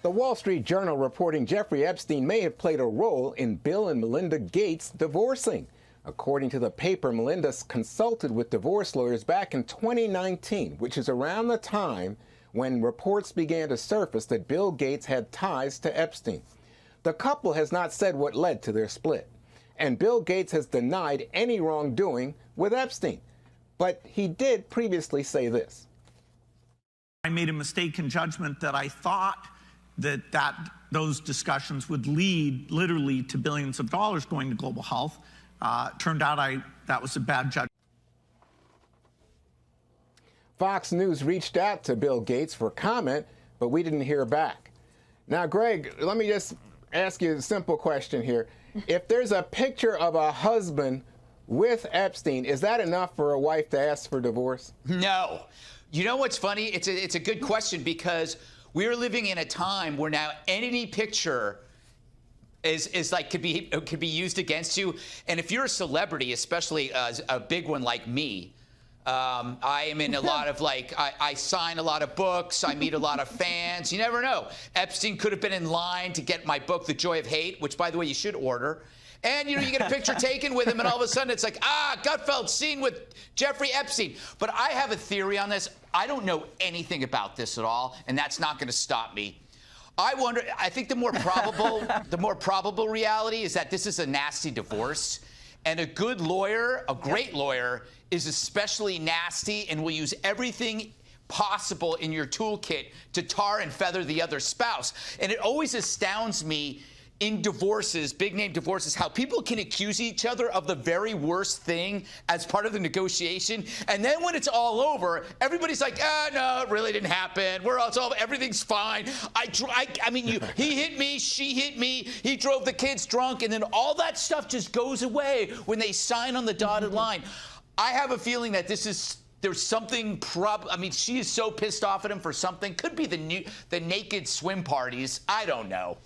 The Wall Street Journal reporting Jeffrey Epstein may have played a role in Bill and Melinda Gates divorcing. According to the paper, Melinda consulted with divorce lawyers back in 2019, which is around the time when reports began to surface that Bill Gates had ties to Epstein. The couple has not said what led to their split, and Bill Gates has denied any wrongdoing with Epstein. But he did previously say this. I made a mistaken judgment that I thought that those discussions would lead literally to billions of dollars going to global health. Turned out that was a bad judgment. Fox News reached out to Bill Gates for comment, but we didn't hear back. Now, Greg, let me just ask you a simple question here. If there's a picture of a husband with Epstein, is that enough for a wife to ask for divorce? No. You know what's funny? It's a good question, because we're living in a time where now any picture is like could be used against you. And if you're a celebrity, especially a big one like me, I am in a lot of I sign a lot of books. I meet a lot of fans. You never know. Epstein could have been in line to get my book, The Joy of Hate, which, by the way, you should order. And, you get a picture taken with him, and all of a sudden it's like, Gutfeld seen with Jeffrey Epstein. But I have a theory on this. I don't know anything about this at all, and that's not going to stop me. I think the more probable reality is that this is a nasty divorce, and a good lawyer, a great lawyer, is especially nasty and will use everything possible in your toolkit to tar and feather the other spouse. And it always astounds me in divorces, big name divorces, how people can accuse each other of the very worst thing as part of the negotiation. And then when it's all over, everybody's like, no, it really didn't happen. Everything's fine. I mean, he hit me, she hit me, he drove the kids drunk, and then all that stuff just goes away when they sign on the dotted line. I have a feeling that there's something I mean, she is so pissed off at him for something. Could be the naked swim parties. I don't know.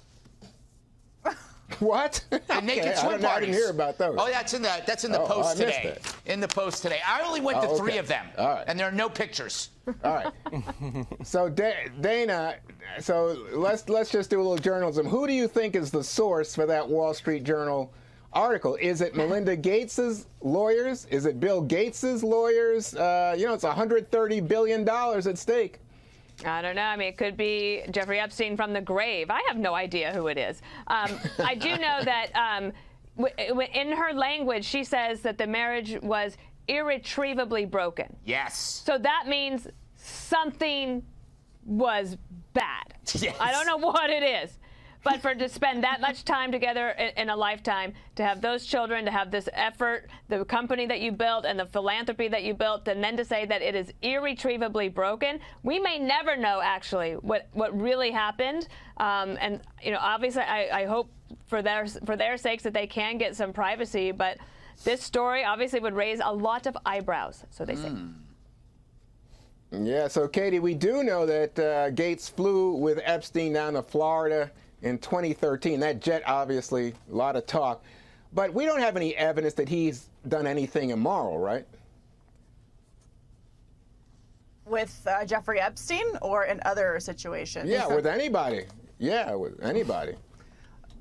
What? The naked swim parties. I didn't hear about those. Oh, that's in the Post today. In the Post today. I only went to 3 of them. All right. And there are no pictures. All right. So Dana, let's just do a little journalism. Who do you think is the source for that Wall Street Journal article? Is it Melinda Gates's lawyers? Is it Bill Gates's lawyers? It's $130 billion at stake. I don't know. I mean, it could be Jeffrey Epstein from the grave. I have no idea who it is. I do know that in her language, she says that the marriage was irretrievably broken. Yes. So that means something was bad. Yes. I don't know what it is. But to spend that much time together in a lifetime, to have those children, to have this effort, the company that you built and the philanthropy that you built, and then to say that it is irretrievably broken, we may never know actually what really happened. And obviously, I hope for their sakes that they can get some privacy. But this story obviously would raise a lot of eyebrows, so they say. Yeah. So Katie, we do know that Gates flew with Epstein down to Florida in 2013. That jet, obviously, a lot of talk. But we don't have any evidence that he's done anything immoral, right? With Jeffrey Epstein or in other situations? Yeah, with anybody. Yeah, with anybody.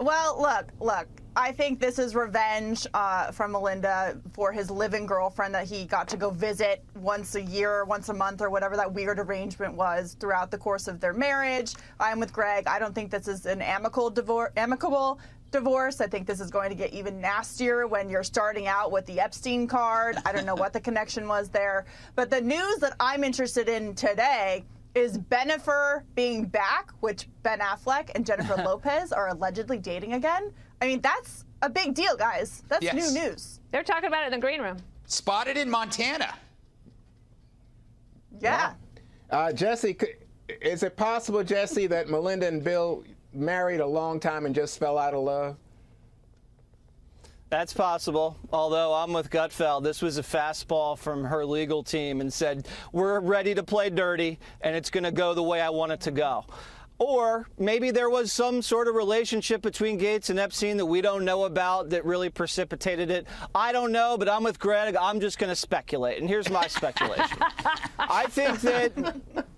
Well, look, I think this is revenge from Melinda for his live-in girlfriend that he got to go visit once a year, once a month, or whatever that weird arrangement was throughout the course of their marriage. I'm with Greg. I don't think this is an amicable divorce. I think this is going to get even nastier when you're starting out with the Epstein card. I don't know what the connection was there. But the news that I'm interested in today is Bennifer being back, which Ben Affleck and Jennifer Lopez are allegedly dating again. I mean, that's a big deal, guys. That's new news. They're talking about it in the green room. Spotted in Montana. Yeah. Jesse, is it possible, Jesse, that Melinda and Bill married a long time and just fell out of love? That's possible, although I'm with Gutfeld. This was a fastball from her legal team and said, we're ready to play dirty, and it's going to go the way I want it to go. Or maybe there was some sort of relationship between Gates and Epstein that we don't know about that really precipitated it. I don't know, but I'm with Greg. I'm just going to speculate, and here's my speculation. I think that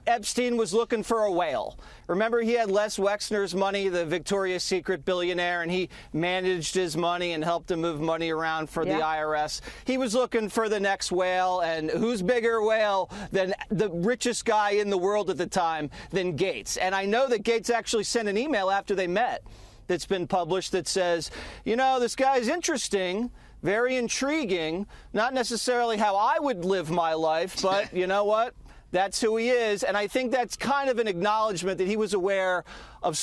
Epstein was looking for a whale. Remember, he had Les Wexner's money, the Victoria's Secret billionaire, and he managed his money and helped him move money around for the IRS. He was looking for the next whale, and who's bigger whale than the richest guy in the world at the time than Gates? And I know that Gates actually sent an email after they met that's been published that says, you know, this guy's interesting, very intriguing, not necessarily how I would live my life, but you know what? That's who he is. And I think that's kind of an acknowledgement that he was aware of